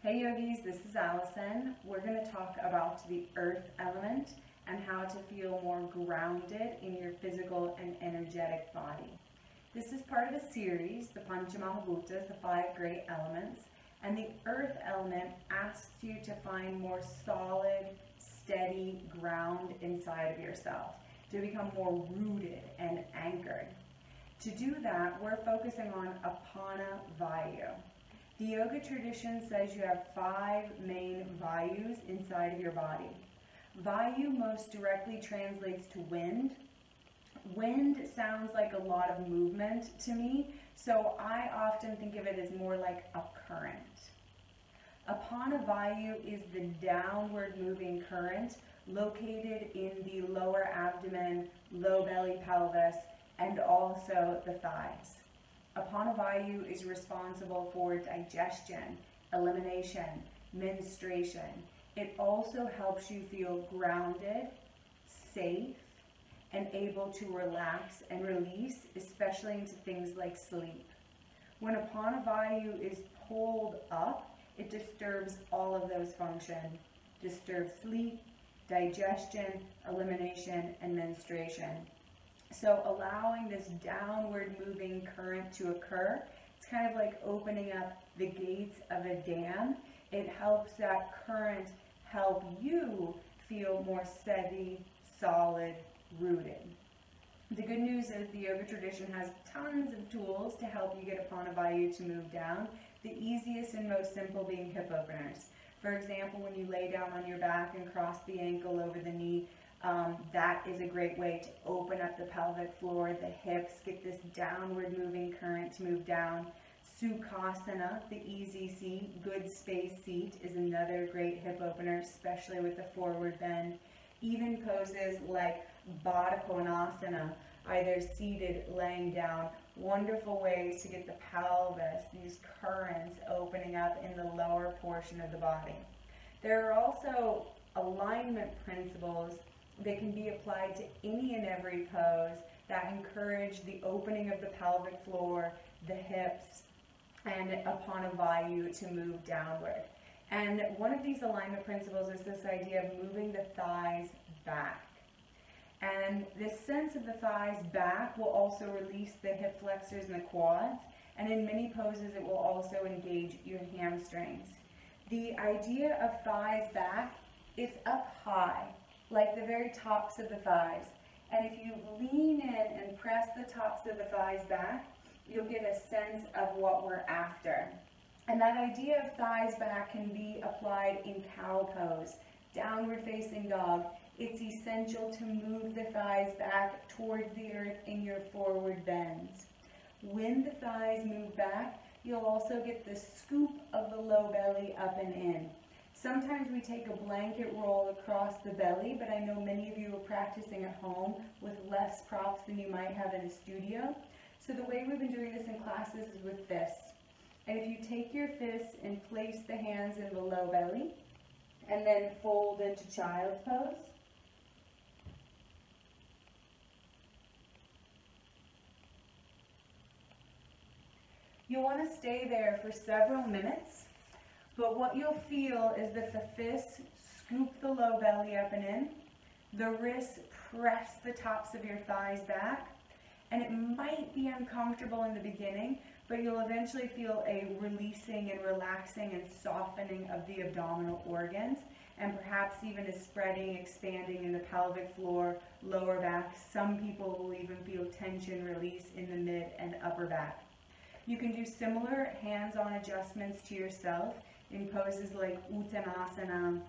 Hey yogis, this is Allison. We're going to talk about the earth element and how to feel more grounded in your physical and energetic body. This is part of a series, the Panchamahabhutas, the 5 great elements, and the earth element asks you to find more solid, steady ground inside of yourself, to become more rooted and anchored. To do that, we're focusing on Apana Vayu. The yoga tradition says you have 5 main Vayus inside of your body. Vayu most directly translates to wind. Wind sounds like a lot of movement to me, so I often think of it as more like a current. Apana Vayu is the downward moving current located in the lower abdomen, low belly pelvis, and also the thighs. Apana Vayu is responsible for digestion, elimination, menstruation. It also helps you feel grounded, safe, and able to relax and release, especially into things like sleep. When Apana Vayu is pulled up, it disturbs all of those functions. Disturbs sleep, digestion, elimination, and menstruation. So allowing this downward moving current to occur, it's kind of like opening up the gates of a dam. It helps that current help you feel more steady, solid, rooted. The good news is the yoga tradition has tons of tools to help you get Apana Vayu to move down. The easiest and most simple being hip openers. For example, when you lay down on your back and cross the ankle over the knee, that is a great way to open up the pelvic floor, the hips, get this downward moving current to move down. Sukhasana, the easy seat, good space seat, is another great hip opener, especially with the forward bend. Even poses like Baddha Konasana, either seated, laying down, wonderful ways to get the pelvis, these currents opening up in the lower portion of the body. There are also alignment principles that can be applied to any and every pose that encourage the opening of the pelvic floor, the hips, and Apana Vayu to move downward. And one of these alignment principles is this idea of moving the thighs back. And this sense of the thighs back will also release the hip flexors and the quads, and in many poses it will also engage your hamstrings. The idea of thighs back is up high, like the very tops of the thighs. And if you lean in and press the tops of the thighs back, you'll get a sense of what we're after. And that idea of thighs back can be applied in cow pose, downward facing dog. It's essential to move the thighs back towards the earth in your forward bends. When the thighs move back, you'll also get the scoop of the low belly up and in. Sometimes we take a blanket roll across the belly, but I know many of you are practicing at home with less props than you might have in a studio. So the way we've been doing this in classes is with fists. And if you take your fists and place the hands in the low belly, and then fold into child's pose. You'll want to stay there for several minutes. But what you'll feel is that the fists scoop the low belly up and in, the wrists press the tops of your thighs back, and it might be uncomfortable in the beginning, but you'll eventually feel a releasing and relaxing and softening of the abdominal organs, and perhaps even a spreading, expanding in the pelvic floor, lower back. Some people will even feel tension release in the mid and upper back. You can do similar hands-on adjustments to yourself in poses like Uttanasana,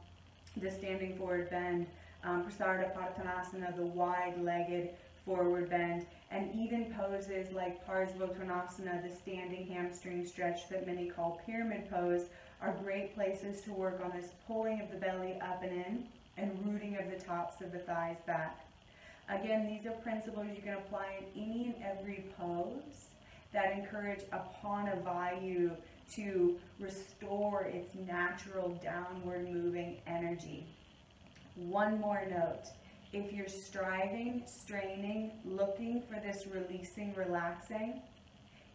the standing forward bend, Prasarita Padottanasana, the wide-legged forward bend, and even poses like Parsvottanasana, the standing hamstring stretch that many call pyramid pose, are great places to work on this pulling of the belly up and in and rooting of the tops of the thighs back. Again, these are principles you can apply in any and every pose that encourage Apana Vayu to restore its natural downward moving energy. One more note, if you're striving, straining, looking for this releasing, relaxing,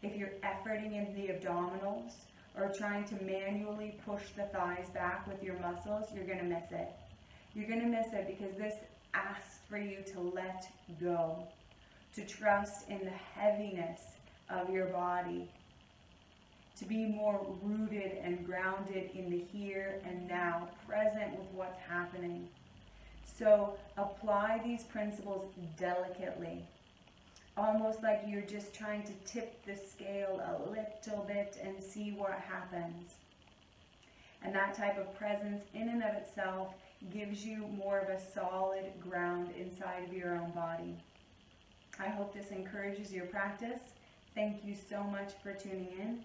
if you're efforting in the abdominals, or trying to manually push the thighs back with your muscles, you're going to miss it. You're going to miss it because this asks for you to let go, to trust in the heaviness of your body, to be more rooted and grounded in the here and now, present with what's happening. So apply these principles delicately, almost like you're just trying to tip the scale a little bit and see what happens. And that type of presence in and of itself gives you more of a solid ground inside of your own body. I hope this encourages your practice. Thank you so much for tuning in.